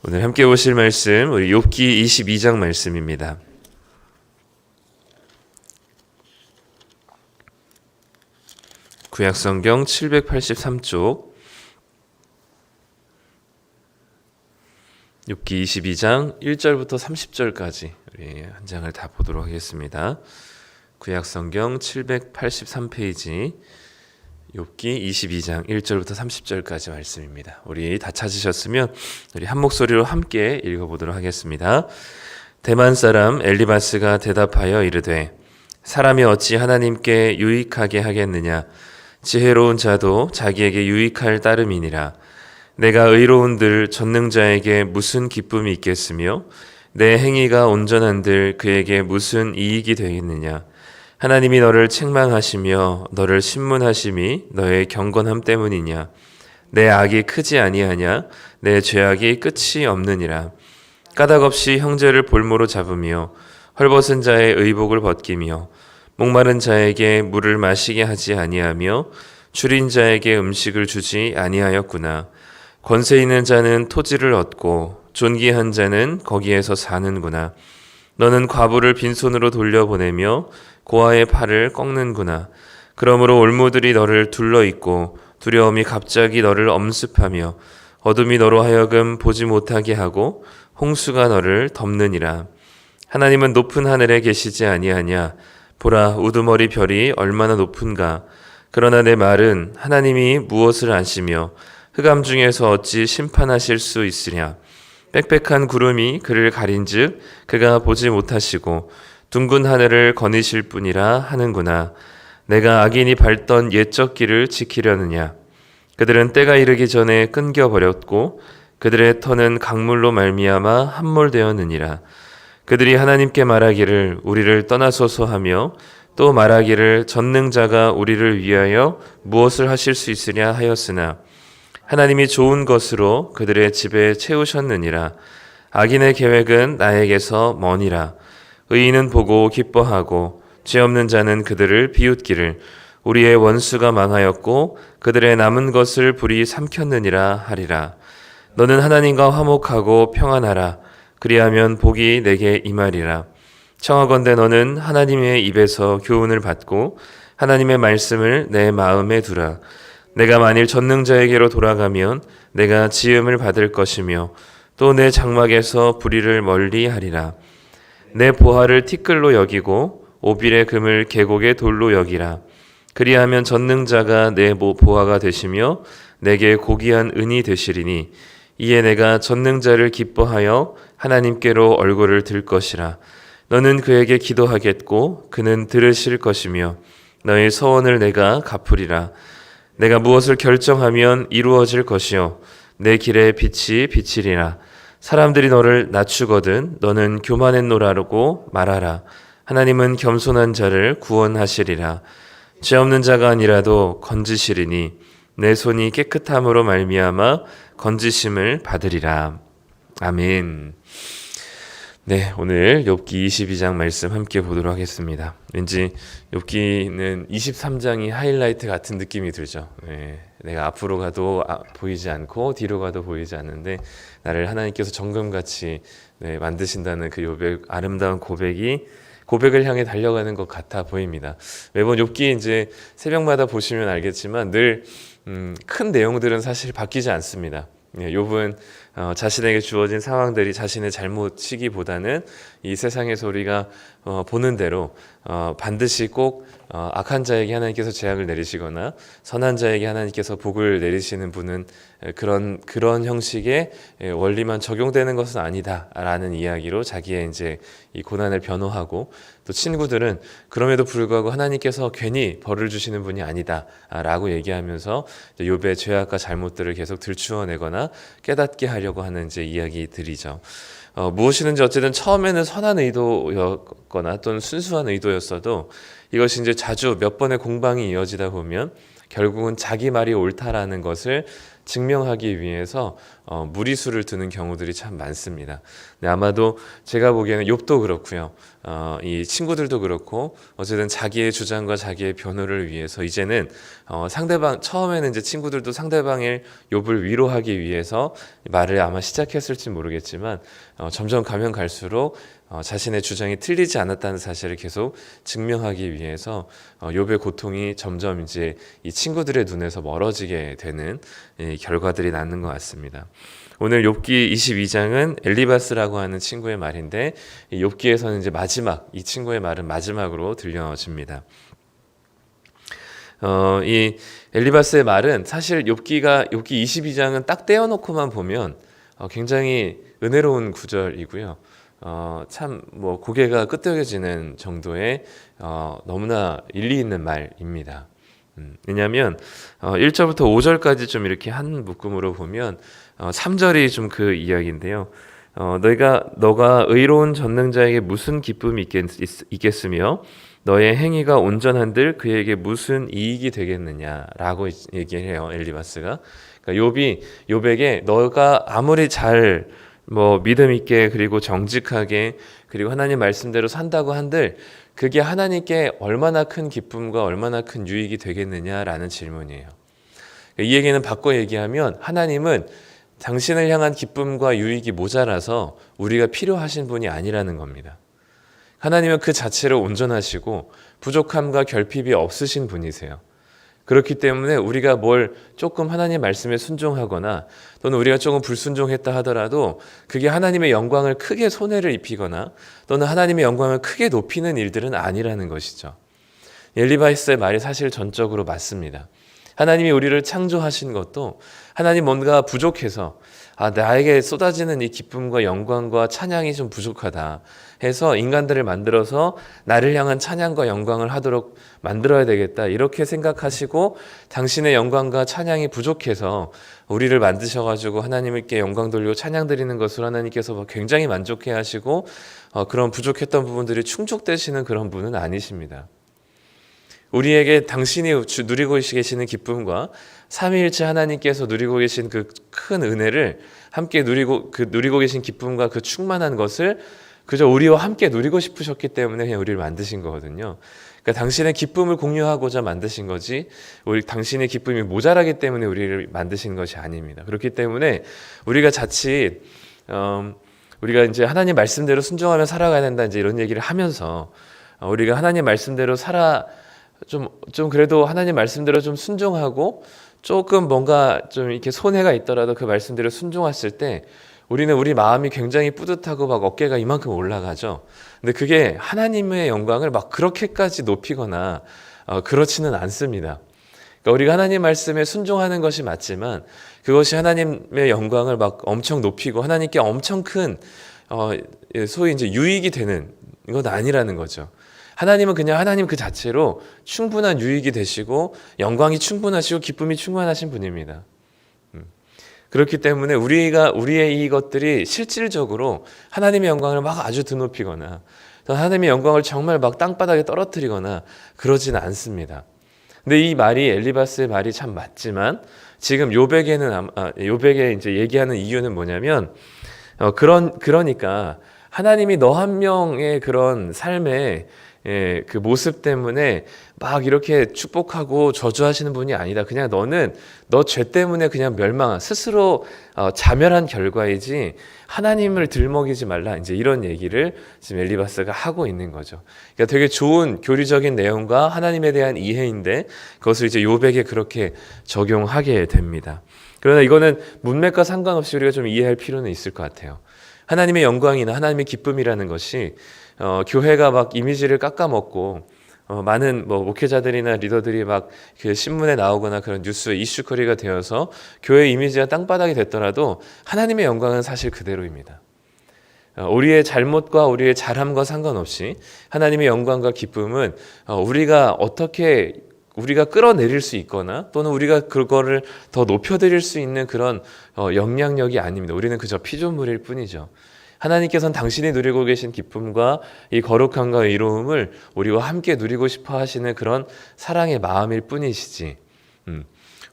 오늘 함께 보실 말씀 우리 욥기 22장 말씀입니다. 구약성경 783쪽 욥기 22장 1절부터 30절까지 우리 한 장을 다 보도록 하겠습니다. 구약성경 783페이지 욥기 22장 1절부터 30절까지 말씀입니다. 우리 다 찾으셨으면 우리 한 목소리로 함께 읽어보도록 하겠습니다. 대만 사람 엘리바스가 대답하여 이르되 사람이 어찌 하나님께 유익하게 하겠느냐 지혜로운 자도 자기에게 유익할 따름이니라. 내가 의로운들 전능자에게 무슨 기쁨이 있겠으며 내 행위가 온전한들 그에게 무슨 이익이 되겠느냐. 하나님이 너를 책망하시며 너를 신문하심이 너의 경건함 때문이냐. 내 악이 크지 아니하냐. 내 죄악이 끝이 없느니라. 까닭없이 형제를 볼모로 잡으며 헐벗은 자의 의복을 벗기며 목마른 자에게 물을 마시게 하지 아니하며 줄인 자에게 음식을 주지 아니하였구나. 권세 있는 자는 토지를 얻고 존귀한 자는 거기에서 사는구나. 너는 과부를 빈손으로 돌려보내며 고아의 팔을 꺾는구나. 그러므로 올무들이 너를 둘러있고 두려움이 갑자기 너를 엄습하며 어둠이 너로 하여금 보지 못하게 하고 홍수가 너를 덮느니라. 하나님은 높은 하늘에 계시지 아니하냐. 보라, 우두머리 별이 얼마나 높은가. 그러나 내 말은 하나님이 무엇을 아시며 흑암 중에서 어찌 심판하실 수 있으랴. 빽빽한 구름이 그를 가린즉 그가 보지 못하시고 둥근 하늘을 거니실 뿐이라 하는구나. 내가 악인이 밟던 옛적 길을 지키려느냐. 그들은 때가 이르기 전에 끊겨버렸고 그들의 터는 강물로 말미암아 함몰되었느니라. 그들이 하나님께 말하기를 우리를 떠나소서 하며 또 말하기를 전능자가 우리를 위하여 무엇을 하실 수 있으랴 하였으나 하나님이 좋은 것으로 그들의 집에 채우셨느니라. 악인의 계획은 나에게서 머니라. 의인은 보고 기뻐하고 죄 없는 자는 그들을 비웃기를 우리의 원수가 망하였고 그들의 남은 것을 불이 삼켰느니라 하리라. 너는 하나님과 화목하고 평안하라. 그리하면 복이 내게 임하리라. 청하건대 너는 하나님의 입에서 교훈을 받고 하나님의 말씀을 내 마음에 두라. 내가 만일 전능자에게로 돌아가면 내가 지음을 받을 것이며 또 내 장막에서 불의를 멀리 하리라. 내 보화를 티끌로 여기고 오빌의 금을 계곡의 돌로 여기라. 그리하면 전능자가 내 보화가 되시며 내게 고귀한 은이 되시리니 이에 내가 전능자를 기뻐하여 하나님께로 얼굴을 들 것이라. 너는 그에게 기도하겠고 그는 들으실 것이며 너의 서원을 내가 갚으리라. 내가 무엇을 결정하면 이루어질 것이요 내 길에 빛이 비치리라. 사람들이 너를 낮추거든 너는 교만했노라고 말하라. 하나님은 겸손한 자를 구원하시리라. 죄 없는 자가 아니라도 건지시리니 내 손이 깨끗함으로 말미암아 건지심을 받으리라. 아멘. 네, 오늘 욥기 22장 말씀 함께 보도록 하겠습니다. 왠지 욥기는 23장이 하이라이트 같은 느낌이 들죠. 네, 내가 앞으로 가도 보이지 않고 뒤로 가도 보이지 않는데 나를 하나님께서 정금같이 만드신다는 그 욥의 아름다운 고백을 향해 달려가는 것 같아 보입니다. 매번 욥기 이제 새벽마다 보시면 알겠지만 늘 큰 내용들은 사실 바뀌지 않습니다. 욥은 자신에게 주어진 상황들이 자신의 잘못이기보다는 이 세상에서 우리가 보는 대로 반드시 꼭 악한 자에게 하나님께서 재앙을 내리시거나 선한 자에게 하나님께서 복을 내리시는 분은 그런 형식의 원리만 적용되는 것은 아니다라는 이야기로 자기의 이제 이 고난을 변호하고 또 친구들은 그럼에도 불구하고 하나님께서 괜히 벌을 주시는 분이 아니다라고 얘기하면서 욥의 죄악과 잘못들을 계속 들추어내거나 깨닫게 하려고 하는 이제 이야기들이죠. 무엇이든지 어쨌든 처음에는 선한 의도였거나 또는 순수한 의도였어도 이것이 이제 자주 몇 번의 공방이 이어지다 보면 결국은 자기 말이 옳다라는 것을 증명하기 위해서 무리수를 두는 경우들이 참 많습니다. 네, 아마도 제가 보기에는 욥도 그렇고요. 이 친구들도 그렇고 어쨌든 자기의 주장과 자기의 변호를 위해서 이제는 상대방 처음에는 이제 친구들도 상대방의 욥을 위로하기 위해서 말을 아마 시작했을지 모르겠지만 점점 가면 갈수록 자신의 주장이 틀리지 않았다는 사실을 계속 증명하기 위해서 욥의 고통이 점점 이제 이 친구들의 눈에서 멀어지게 되는 결과들이 낳는 것 같습니다. 오늘 욥기 22장은 엘리바스라고 하는 친구의 말인데 이 욥기에서는 이제 마지막 이 친구의 말은 마지막으로 들려집니다. 이 엘리바스의 말은 사실 욥기 22장은 딱 떼어놓고만 보면 굉장히 은혜로운 구절이고요. 참 뭐 고개가 끄덕여지는 정도의 너무나 일리 있는 말입니다. 왜냐하면 1절부터 5절까지 좀 이렇게 한 묶음으로 보면 3절이 좀 그 이야기인데요. 너가 의로운 전능자에게 무슨 기쁨이 있겠으며 너의 행위가 온전한들 그에게 무슨 이익이 되겠느냐라고 얘기해요. 엘리바스가. 그러니까 욥에게 너가 아무리 잘 믿음 있게 그리고 정직하게 그리고 하나님 말씀대로 산다고 한들 그게 하나님께 얼마나 큰 기쁨과 얼마나 큰 유익이 되겠느냐라는 질문이에요. 이 얘기는 바꿔 얘기하면 하나님은 당신을 향한 기쁨과 유익이 모자라서 우리가 필요하신 분이 아니라는 겁니다. 하나님은 그 자체로 온전하시고 부족함과 결핍이 없으신 분이세요. 그렇기 때문에 우리가 뭘 조금 하나님 말씀에 순종하거나 또는 우리가 조금 불순종했다 하더라도 그게 하나님의 영광을 크게 손해를 입히거나 또는 하나님의 영광을 크게 높이는 일들은 아니라는 것이죠. 엘리바스의 말이 사실 전적으로 맞습니다. 하나님이 우리를 창조하신 것도 하나님 뭔가 부족해서 나에게 쏟아지는 이 기쁨과 영광과 찬양이 좀 부족하다 해서 인간들을 만들어서 나를 향한 찬양과 영광을 하도록 만들어야 되겠다 이렇게 생각하시고 당신의 영광과 찬양이 부족해서 우리를 만드셔가지고 하나님께 영광 돌리고 찬양 드리는 것으로 하나님께서 굉장히 만족해 하시고 그런 부족했던 부분들이 충족되시는 그런 분은 아니십니다. 우리에게 당신이 누리고 계시는 기쁨과 삼위일체 하나님께서 누리고 계신 그 큰 은혜를 함께 누리고 계신 기쁨과 그 충만한 것을 그저 우리와 함께 누리고 싶으셨기 때문에 그냥 우리를 만드신 거거든요. 그러니까 당신의 기쁨을 공유하고자 만드신 거지 당신의 기쁨이 모자라기 때문에 우리를 만드신 것이 아닙니다. 그렇기 때문에 우리가 자칫 우리가 이제 하나님 말씀대로 순종하며 살아가야 된다 이제 이런 얘기를 하면서 우리가 하나님 말씀대로 좀 그래도 하나님 말씀대로 좀 순종하고 조금 뭔가 좀 이렇게 손해가 있더라도 그 말씀대로 순종했을 때 우리는 우리 마음이 굉장히 뿌듯하고 막 어깨가 이만큼 올라가죠. 근데 그게 하나님의 영광을 막 그렇게까지 높이거나 그렇지는 않습니다. 그러니까 우리가 하나님 말씀에 순종하는 것이 맞지만 그것이 하나님의 영광을 막 엄청 높이고 하나님께 엄청 큰 소위 이제 유익이 되는 건 아니라는 거죠. 하나님은 그냥 하나님 그 자체로 충분한 유익이 되시고 영광이 충분하시고 기쁨이 충만하신 분입니다. 그렇기 때문에 우리의 이것들이 실질적으로 하나님의 영광을 막 아주 드높이거나 하나님의 영광을 정말 막 땅바닥에 떨어뜨리거나 그러진 않습니다. 근데 이 말이 엘리바스의 말이 참 맞지만 지금 욥에게 이제 얘기하는 이유는 뭐냐면 그러니까 하나님이 너 한 명의 그런 삶에 그 모습 때문에 막 이렇게 축복하고 저주하시는 분이 아니다. 그냥 너는 너 죄 때문에 그냥 스스로 자멸한 결과이지 하나님을 들먹이지 말라. 이제 이런 얘기를 지금 엘리바스가 하고 있는 거죠. 그러니까 되게 좋은 교리적인 내용과 하나님에 대한 이해인데 그것을 이제 욥에게 그렇게 적용하게 됩니다. 그러나 이거는 문맥과 상관없이 우리가 좀 이해할 필요는 있을 것 같아요. 하나님의 영광이나 하나님의 기쁨이라는 것이 교회가 막 이미지를 깎아먹고 많은 목회자들이나 리더들이 막 그 신문에 나오거나 그런 뉴스 이슈거리가 되어서 교회 이미지가 땅바닥이 됐더라도 하나님의 영광은 사실 그대로입니다. 우리의 잘못과 우리의 잘함과 상관없이 하나님의 영광과 기쁨은 우리가 끌어내릴 수 있거나 또는 우리가 그거를 더 높여드릴 수 있는 그런 영향력이 아닙니다. 우리는 그저 피조물일 뿐이죠. 하나님께서는 당신이 누리고 계신 기쁨과 이 거룩함과 의로움을 우리와 함께 누리고 싶어 하시는 그런 사랑의 마음일 뿐이시지.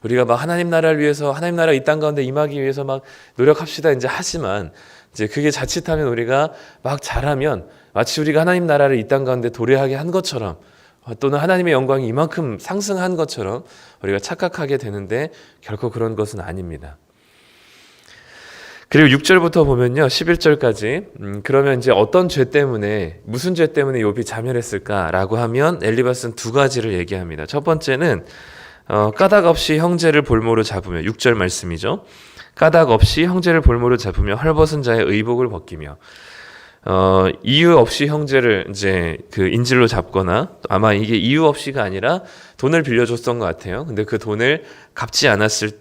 우리가 막 하나님 나라를 위해서 하나님 나라 이 땅 가운데 임하기 위해서 막 노력합시다 이제 하지만 이제 그게 자칫하면 우리가 막 잘하면 마치 우리가 하나님 나라를 이 땅 가운데 도래하게 한 것처럼 또는 하나님의 영광이 이만큼 상승한 것처럼 우리가 착각하게 되는데 결코 그런 것은 아닙니다. 그리고 6절부터 보면요 11절까지 그러면 이제 어떤 죄 때문에 무슨 죄 때문에 욥이 자멸했을까라고 하면 엘리바스는 두 가지를 얘기합니다. 첫 번째는 까닭 없이 형제를 볼모로 잡으며 6절 말씀이죠. 까닭 없이 형제를 볼모로 잡으며 헐벗은 자의 의복을 벗기며 이유 없이 형제를 이제 그 인질로 잡거나 아마 이게 이유 없이가 아니라 돈을 빌려줬던 것 같아요. 근데 그 돈을 갚지 않았을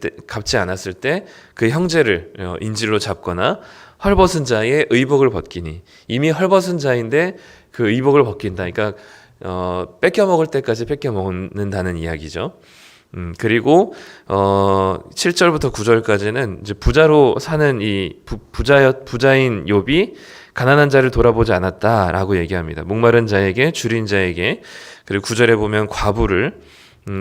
때 그 형제를 인질로 잡거나 헐벗은 자의 의복을 벗기니 이미 헐벗은 자인데 그 의복을 벗긴다. 그러니까 뺏겨 먹을 때까지 뺏겨 먹는다는 이야기죠. 그리고 7절부터 9절까지는 이제 부자로 사는 이 부자인 욥이 가난한 자를 돌아보지 않았다라고 얘기합니다. 목마른 자에게 줄인 자에게 그리고 9절에 보면 과부를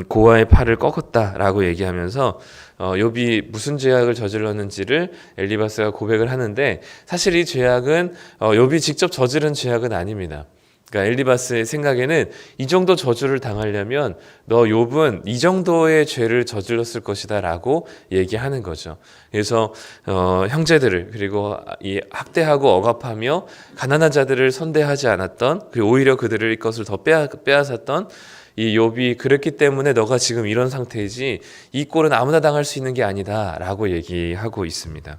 고아의 팔을 꺾었다라고 얘기하면서 욥이 무슨 죄악을 저질렀는지를 엘리바스가 고백을 하는데 사실 이 죄악은 욥이 직접 저지른 죄악은 아닙니다. 그러니까 엘리바스의 생각에는 이 정도 저주를 당하려면 너 욥은 이 정도의 죄를 저질렀을 것이다 라고 얘기하는 거죠. 그래서 형제들을 그리고 이 학대하고 억압하며 가난한 자들을 선대하지 않았던 그리고 오히려 그들을 것을 더 빼앗았던 이 욥이 그랬기 때문에 너가 지금 이런 상태이지 이 꼴은 아무나 당할 수 있는 게 아니다 라고 얘기하고 있습니다.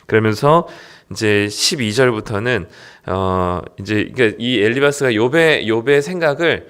그러면서 이제 12절부터는 이제 그러니까 이 엘리바스가 욥의 생각을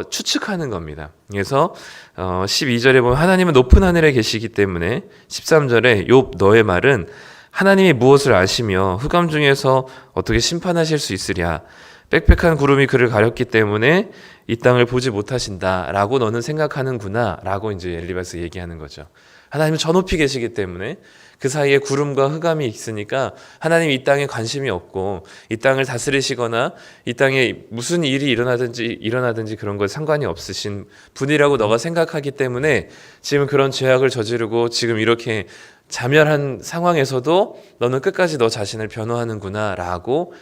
추측하는 겁니다. 그래서 12절에 보면 하나님은 높은 하늘에 계시기 때문에 13절에 욥 너의 말은 하나님이 무엇을 아시며 흑암 중에서 어떻게 심판하실 수 있으랴 빽빽한 구름이 그를 가렸기 때문에 이 땅을 보지 못하신다라고 너는 생각하는구나라고 이제 엘리바스 얘기하는 거죠. 하나님은 저 높이 계시기 때문에 그 사이에 구름과 흑암이 있으니까 하나님 이 땅에 관심이 없고 이 땅을 다스리시거나 이 땅에 무슨 일이 일어나든지 그런 거 상관이 없으신 분이라고 너가 생각하기 때문에 지금 그런 죄악을 저지르고 지금 이렇게 자멸한 상황에서도 너는 끝까지 너 자신을 변호하는구나 라고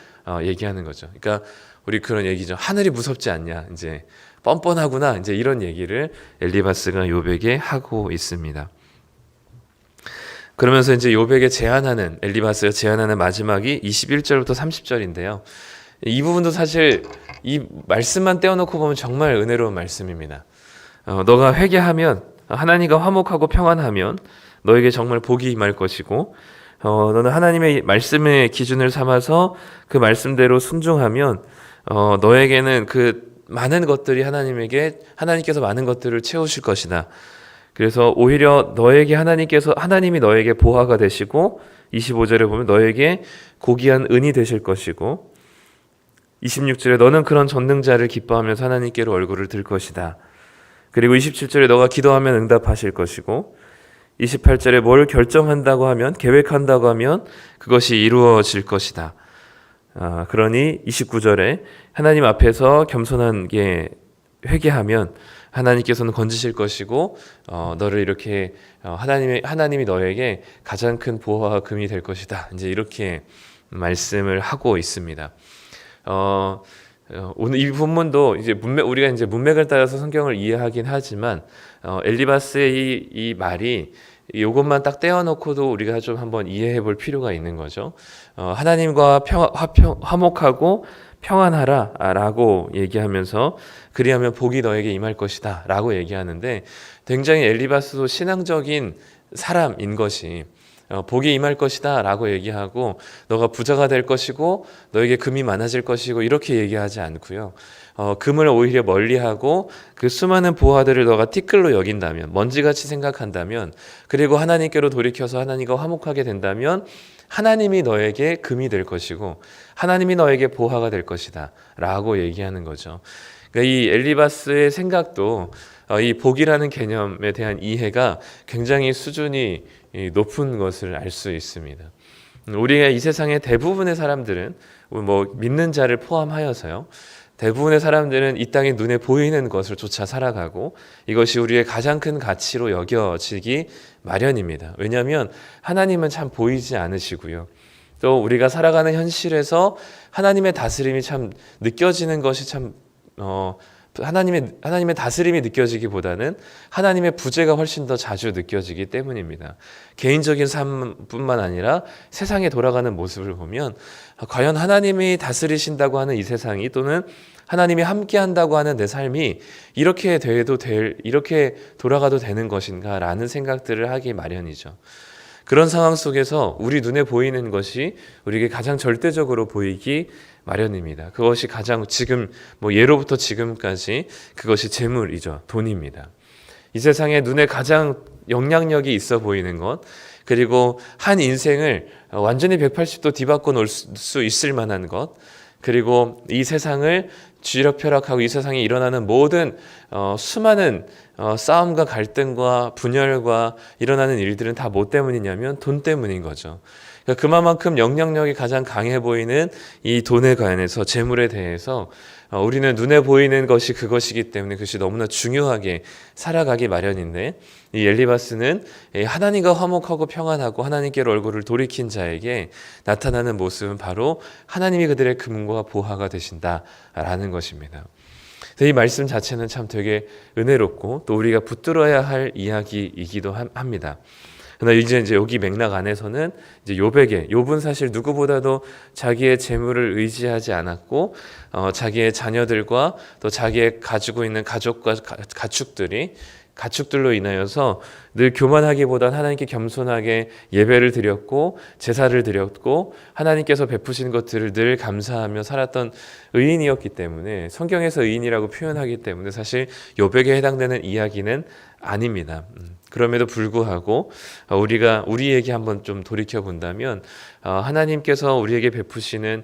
얘기하는 거죠. 그러니까 우리 그런 얘기죠. 하늘이 무섭지 않냐 이제 뻔뻔하구나 이제 이런 얘기를 엘리바스가 욥에게 하고 있습니다. 그러면서 이제 욥에게 엘리바스가 제안하는 마지막이 21절부터 30절인데요. 이 부분도 사실 이 말씀만 떼어놓고 보면 정말 은혜로운 말씀입니다. 너가 회개하면 하나님과 화목하고 평안하면 너에게 정말 복이 임할 것이고 너는 하나님의 말씀의 기준을 삼아서 그 말씀대로 순종하면 너에게는 그 많은 것들이 하나님께서 많은 것들을 채우실 것이다. 그래서 오히려 하나님이 너에게 보화가 되시고 25절에 보면 너에게 고귀한 은이 되실 것이고 26절에 너는 그런 전능자를 기뻐하면서 하나님께로 얼굴을 들 것이다. 그리고 27절에 너가 기도하면 응답하실 것이고 28절에 뭘 결정한다고 하면 계획한다고 하면 그것이 이루어질 것이다. 그러니 29절에 하나님 앞에서 겸손하게 회개하면 하나님께서는 건지실 것이고 너를 이렇게 하나님이 너에게 가장 큰 보화와 금이 될 것이다. 이제 이렇게 말씀을 하고 있습니다. 오늘 이 본문도 이제 우리가 이제 문맥을 따라서 성경을 이해하긴 하지만 엘리바스의 이 말이 이것만 딱 떼어놓고도 우리가 좀 한번 이해해 볼 필요가 있는 거죠. 하나님과 화목하고 평안하라 라고 얘기하면서 그리하면 복이 너에게 임할 것이다 라고 얘기하는데 굉장히 엘리바스도 신앙적인 사람인 것이 복이 임할 것이다 라고 얘기하고 너가 부자가 될 것이고 너에게 금이 많아질 것이고 이렇게 얘기하지 않고요. 금을 오히려 멀리하고 그 수많은 보화들을 너가 티끌로 여긴다면 먼지같이 생각한다면 그리고 하나님께로 돌이켜서 하나님과 화목하게 된다면 하나님이 너에게 금이 될 것이고 하나님이 너에게 보화가 될 것이다 라고 얘기하는 거죠. 그러니까 이 엘리바스의 생각도 이 복이라는 개념에 대한 이해가 굉장히 수준이 높은 것을 알 수 있습니다. 우리가 이 세상의 대부분의 사람들은 뭐 믿는 자를 포함하여서요. 대부분의 사람들은 이 땅에 눈에 보이는 것을 쫓아 살아가고 이것이 우리의 가장 큰 가치로 여겨지기 마련입니다. 왜냐하면 하나님은 참 보이지 않으시고요. 또 우리가 살아가는 현실에서 하나님의 다스림이 참 느껴지는 것이 참 하나님의 다스림이 느껴지기보다는 하나님의 부재가 훨씬 더 자주 느껴지기 때문입니다. 개인적인 삶뿐만 아니라 세상에 돌아가는 모습을 보면 과연 하나님이 다스리신다고 하는 이 세상이 또는 하나님이 함께한다고 하는 내 삶이 이렇게 이렇게 돌아가도 되는 것인가라는 생각들을 하기 마련이죠. 그런 상황 속에서 우리 눈에 보이는 것이 우리에게 가장 절대적으로 보이기 마련입니다. 그것이 가장 지금 예로부터 지금까지 그것이 재물이죠. 돈입니다. 이 세상에 눈에 가장 영향력이 있어 보이는 것, 그리고 한 인생을 완전히 180도 뒤바꿔 놓을 수 있을 만한 것, 그리고 이 세상을 쥐락펴락하고 이 세상에 일어나는 모든 수많은 싸움과 갈등과 분열과 일어나는 일들은 다 뭐 때문이냐면 돈 때문인 거죠. 그러니까 그만큼 영향력이 가장 강해 보이는 이 돈에 관해서, 재물에 대해서 우리는 눈에 보이는 것이 그것이기 때문에 그것이 너무나 중요하게 살아가기 마련인데, 이 엘리바스는 하나님과 화목하고 평안하고 하나님께로 얼굴을 돌이킨 자에게 나타나는 모습은 바로 하나님이 그들의 금과 보화가 되신다라는 것입니다. 이 말씀 자체는 참 되게 은혜롭고 또 우리가 붙들어야 할 이야기이기도 합니다. 그러나 이제 여기 맥락 안에서는 이제 욥은 사실 누구보다도 자기의 재물을 의지하지 않았고 자기의 자녀들과 또 자기의 가지고 있는 가족과 가축들로 인하여서 늘 교만하기보단 하나님께 겸손하게 예배를 드렸고 제사를 드렸고 하나님께서 베푸신 것들을 늘 감사하며 살았던 의인이었기 때문에, 성경에서 의인이라고 표현하기 때문에 사실 욥에게 해당되는 이야기는 아닙니다. 그럼에도 불구하고 우리에게 한번 좀 돌이켜 본다면 하나님께서 우리에게 베푸시는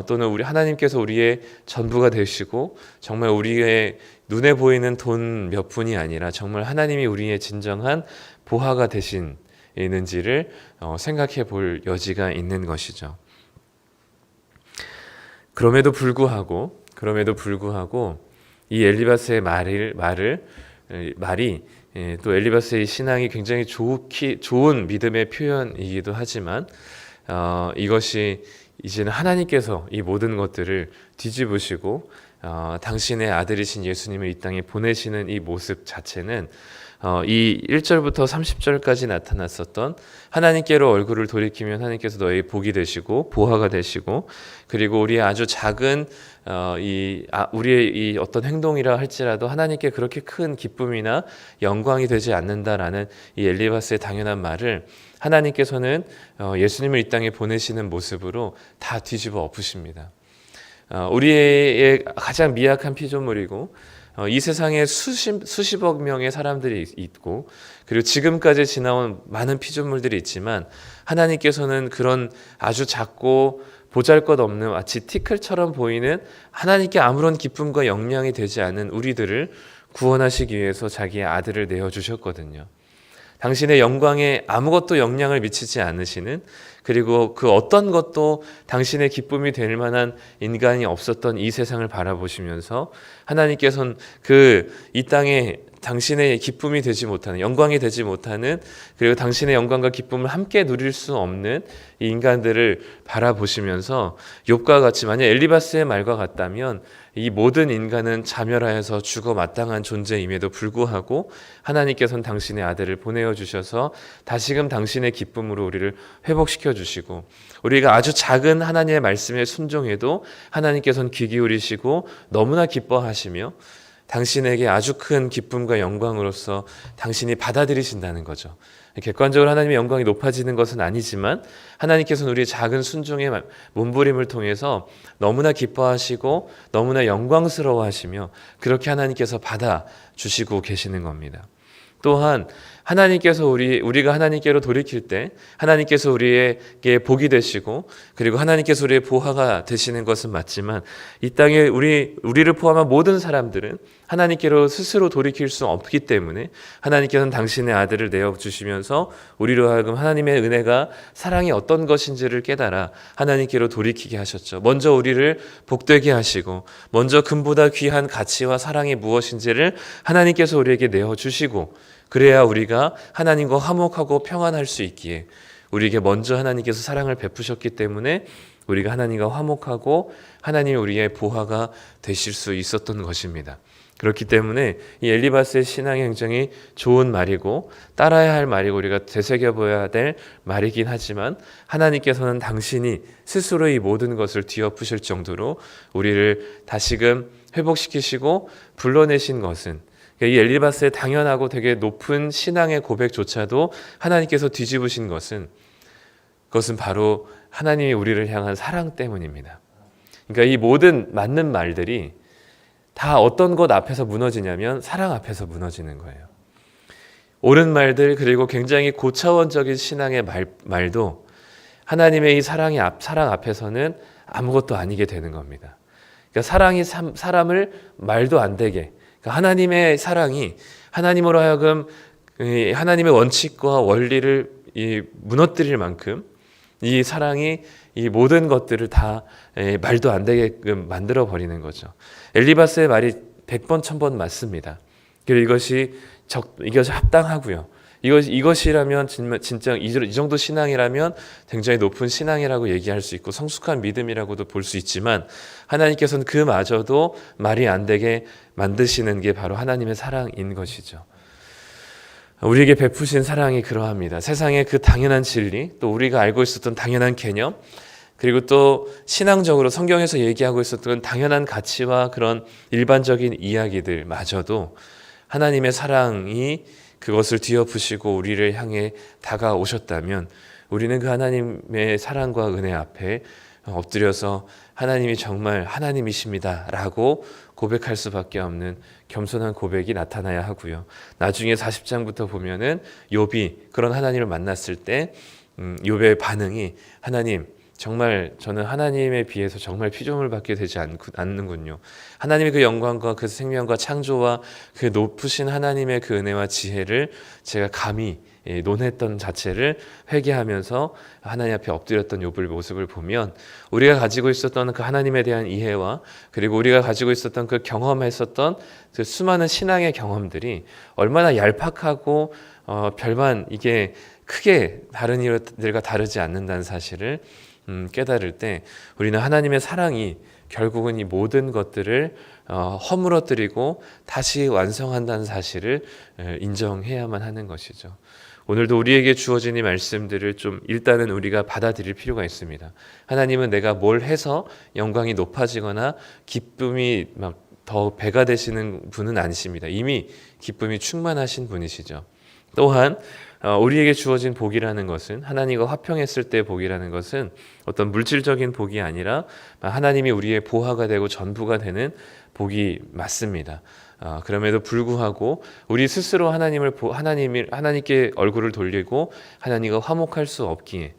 또는 하나님께서 우리의 전부가 되시고 정말 우리의 눈에 보이는 돈 몇 푼이 아니라 정말 하나님이 우리의 진정한 보화가 되시는지를 생각해 볼 여지가 있는 것이죠. 그럼에도 불구하고 이 엘리바스의 말이 또 엘리바스의 신앙이 굉장히 좋은 믿음의 표현이기도 하지만 이것이 이제는 하나님께서 이 모든 것들을 뒤집으시고 당신의 아들이신 예수님을 이 땅에 보내시는 이 모습 자체는 이 1절부터 30절까지 나타났었던 하나님께로 얼굴을 돌이키면 하나님께서 너희 복이 되시고 보화가 되시고, 그리고 우리의 아주 작은 우리의 이 어떤 행동이라 할지라도 하나님께 그렇게 큰 기쁨이나 영광이 되지 않는다라는 이 엘리바스의 당연한 말을 하나님께서는 예수님을 이 땅에 보내시는 모습으로 다 뒤집어 엎으십니다. 우리의 가장 미약한 피조물이고 이 세상에 수십억 명의 사람들이 있고 그리고 지금까지 지나온 많은 피조물들이 있지만 하나님께서는 그런 아주 작고 보잘것없는 마치 티끌처럼 보이는 하나님께 아무런 기쁨과 영향이 되지 않은 우리들을 구원하시기 위해서 자기의 아들을 내어주셨거든요. 당신의 영광에 아무것도 영향을 미치지 않으시는, 그리고 그 어떤 것도 당신의 기쁨이 될 만한 인간이 없었던 이 세상을 바라보시면서 하나님께서는 이 땅에 당신의 기쁨이 되지 못하는, 영광이 되지 못하는, 그리고 당신의 영광과 기쁨을 함께 누릴 수 없는 이 인간들을 바라보시면서 욥과 같이, 만약 엘리바스의 말과 같다면 이 모든 인간은 자멸하여서 죽어 마땅한 존재임에도 불구하고 하나님께서는 당신의 아들을 보내어 주셔서 다시금 당신의 기쁨으로 우리를 회복시켜 주시고, 우리가 아주 작은 하나님의 말씀에 순종해도 하나님께서는 귀 기울이시고 너무나 기뻐하시며 당신에게 아주 큰 기쁨과 영광으로서 당신이 받아들이신다는 거죠. 객관적으로 하나님의 영광이 높아지는 것은 아니지만 하나님께서는 우리의 작은 순종의 몸부림을 통해서 너무나 기뻐하시고 너무나 영광스러워하시며 그렇게 하나님께서 받아주시고 계시는 겁니다. 또한 하나님께서 우리가 하나님께로 돌이킬 때 하나님께서 우리에게 복이 되시고 그리고 하나님께서 우리의 보화가 되시는 것은 맞지만 이 땅에 우리를 포함한 모든 사람들은 하나님께로 스스로 돌이킬 수 없기 때문에 하나님께서는 당신의 아들을 내어 주시면서 우리로 하여금 하나님의 은혜가 사랑이 어떤 것인지를 깨달아 하나님께로 돌이키게 하셨죠. 먼저 우리를 복되게 하시고 먼저 금보다 귀한 가치와 사랑이 무엇인지를 하나님께서 우리에게 내어 주시고 그래야 우리가 하나님과 화목하고 평안할 수 있기에 우리에게 먼저 하나님께서 사랑을 베푸셨기 때문에 우리가 하나님과 화목하고 하나님이 우리의 보화가 되실 수 있었던 것입니다. 그렇기 때문에 이 엘리바스의 신앙의 행정이 좋은 말이고 따라야 할 말이고 우리가 되새겨봐야 될 말이긴 하지만 하나님께서는 당신이 스스로 이 모든 것을 뒤엎으실 정도로 우리를 다시금 회복시키시고 불러내신 것은 이 엘리바스의 당연하고 되게 높은 신앙의 고백조차도 하나님께서 뒤집으신 그것은 바로 하나님이 우리를 향한 사랑 때문입니다. 그러니까 이 모든 맞는 말들이 다 어떤 것 앞에서 무너지냐면 사랑 앞에서 무너지는 거예요. 옳은 말들 그리고 굉장히 고차원적인 신앙의 말도 하나님의 이 사랑 앞에서는 아무것도 아니게 되는 겁니다. 그러니까 사랑이 사람을 말도 안 되게 하나님의 사랑이 하나님으로 하여금 하나님의 원칙과 원리를 무너뜨릴 만큼 이 사랑이 이 모든 것들을 다 말도 안 되게끔 만들어 버리는 거죠. 엘리바스의 말이 100번 1000번 맞습니다. 그리고 이것이 합당하고요. 이것이라면 진짜 이 정도 신앙이라면 굉장히 높은 신앙이라고 얘기할 수 있고 성숙한 믿음이라고도 볼 수 있지만 하나님께서는 그마저도 말이 안 되게 만드시는 게 바로 하나님의 사랑인 것이죠. 우리에게 베푸신 사랑이 그러합니다. 세상의 그 당연한 진리, 또 우리가 알고 있었던 당연한 개념, 그리고 또 신앙적으로 성경에서 얘기하고 있었던 당연한 가치와 그런 일반적인 이야기들마저도 하나님의 사랑이 그것을 뒤엎으시고 우리를 향해 다가오셨다면 우리는 그 하나님의 사랑과 은혜 앞에 엎드려서 하나님이 정말 하나님이십니다 라고 고백할 수밖에 없는 겸손한 고백이 나타나야 하고요. 나중에 40장부터 보면은 욥이 그런 하나님을 만났을 때 욥의 반응이 하나님 정말 저는 하나님에 비해서 정말 피조물밖에 되지 않는군요. 하나님의 그 영광과 그 생명과 창조와 그 높으신 하나님의 그 은혜와 지혜를 제가 감히 논했던 자체를 회개하면서 하나님 앞에 엎드렸던 욥의 모습을 보면 우리가 가지고 있었던 그 하나님에 대한 이해와 그리고 우리가 가지고 있었던 그 경험했었던 그 수많은 신앙의 경험들이 얼마나 얄팍하고 별반 이게 크게 다른 이들과 다르지 않는다는 사실을 깨달을 때 우리는 하나님의 사랑이 결국은 이 모든 것들을 허물어뜨리고 다시 완성한다는 사실을 인정해야만 하는 것이죠. 오늘도 우리에게 주어진 이 말씀들을 좀 일단은 우리가 받아들일 필요가 있습니다. 하나님은 내가 뭘 해서 영광이 높아지거나 기쁨이 막 더 배가 되시는 분은 아니십니다. 이미 기쁨이 충만하신 분이시죠. 또한 우리에게 주어진 복이라는 것은 하나님과 화평했을 때 복이라는 것은 어떤 물질적인 복이 아니라 하나님이 우리의 보화가 되고 전부가 되는 복이 맞습니다. 그럼에도 불구하고 우리 스스로 하나님께 얼굴을 돌리고 하나님과 화목할 수 없기에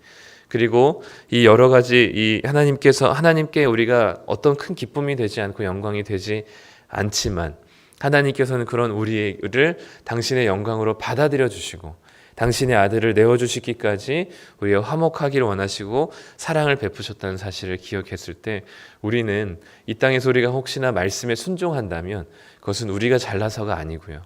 그리고 이 여러 가지 이 하나님께 우리가 어떤 큰 기쁨이 되지 않고 영광이 되지 않지만 하나님께서는 그런 우리를 당신의 영광으로 받아들여 주시고 당신의 아들을 내어주시기까지 우리가 화목하기를 원하시고 사랑을 베푸셨다는 사실을 기억했을 때 우리는 이 땅에서 우리가 혹시나 말씀에 순종한다면 그것은 우리가 잘나서가 아니고요.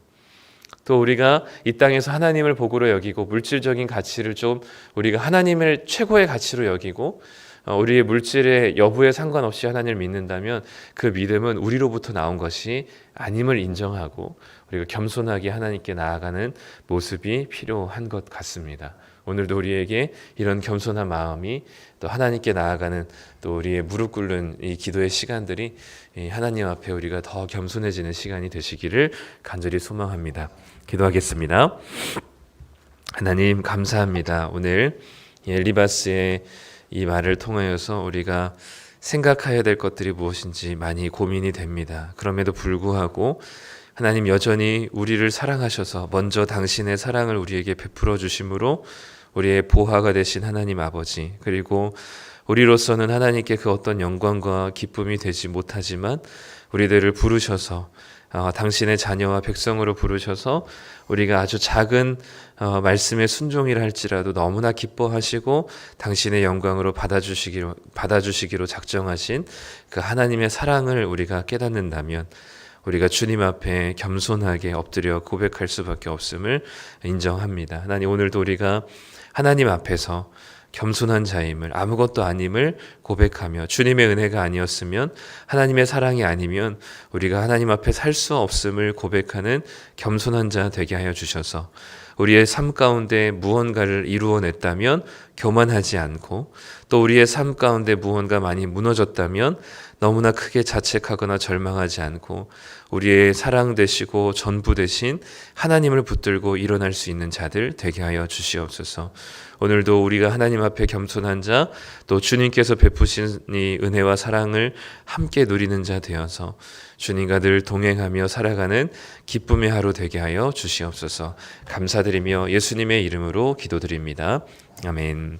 또 우리가 이 땅에서 하나님을 복으로 여기고 물질적인 가치를 좀 우리가 하나님을 최고의 가치로 여기고 우리의 물질의 여부에 상관없이 하나님을 믿는다면 그 믿음은 우리로부터 나온 것이 아님을 인정하고 우리가 겸손하게 하나님께 나아가는 모습이 필요한 것 같습니다. 오늘도 우리에게 이런 겸손한 마음이 또 하나님께 나아가는 또 우리의 무릎 꿇는 이 기도의 시간들이 하나님 앞에 우리가 더 겸손해지는 시간이 되시기를 간절히 소망합니다. 기도하겠습니다. 하나님 감사합니다. 오늘 엘리바스의 이 말을 통하여서 우리가 생각해야 될 것들이 무엇인지 많이 고민이 됩니다. 그럼에도 불구하고 하나님 여전히 우리를 사랑하셔서 먼저 당신의 사랑을 우리에게 베풀어 주심으로 우리의 보화가 되신 하나님 아버지, 그리고 우리로서는 하나님께 그 어떤 영광과 기쁨이 되지 못하지만 우리들을 부르셔서 당신의 자녀와 백성으로 부르셔서 우리가 아주 작은 말씀의 순종이라 할지라도 너무나 기뻐하시고 당신의 영광으로 받아주시기로 작정하신 그 하나님의 사랑을 우리가 깨닫는다면 우리가 주님 앞에 겸손하게 엎드려 고백할 수밖에 없음을 인정합니다. 하나님, 오늘도 우리가 하나님 앞에서 겸손한 자임을, 아무것도 아님을 고백하며 주님의 은혜가 아니었으면, 하나님의 사랑이 아니면 우리가 하나님 앞에 살 수 없음을 고백하는 겸손한 자 되게 하여 주셔서 우리의 삶 가운데 무언가를 이루어냈다면 교만하지 않고, 또 우리의 삶 가운데 무언가 많이 무너졌다면 너무나 크게 자책하거나 절망하지 않고 우리의 사랑 되시고 전부 되신 하나님을 붙들고 일어날 수 있는 자들 되게 하여 주시옵소서. 오늘도 우리가 하나님 앞에 겸손한 자, 또 주님께서 베푸신 이 은혜와 사랑을 함께 누리는 자 되어서 주님과 늘 동행하며 살아가는 기쁨의 하루 되게 하여 주시옵소서. 감사드리며 예수님의 이름으로 기도드립니다. 아멘.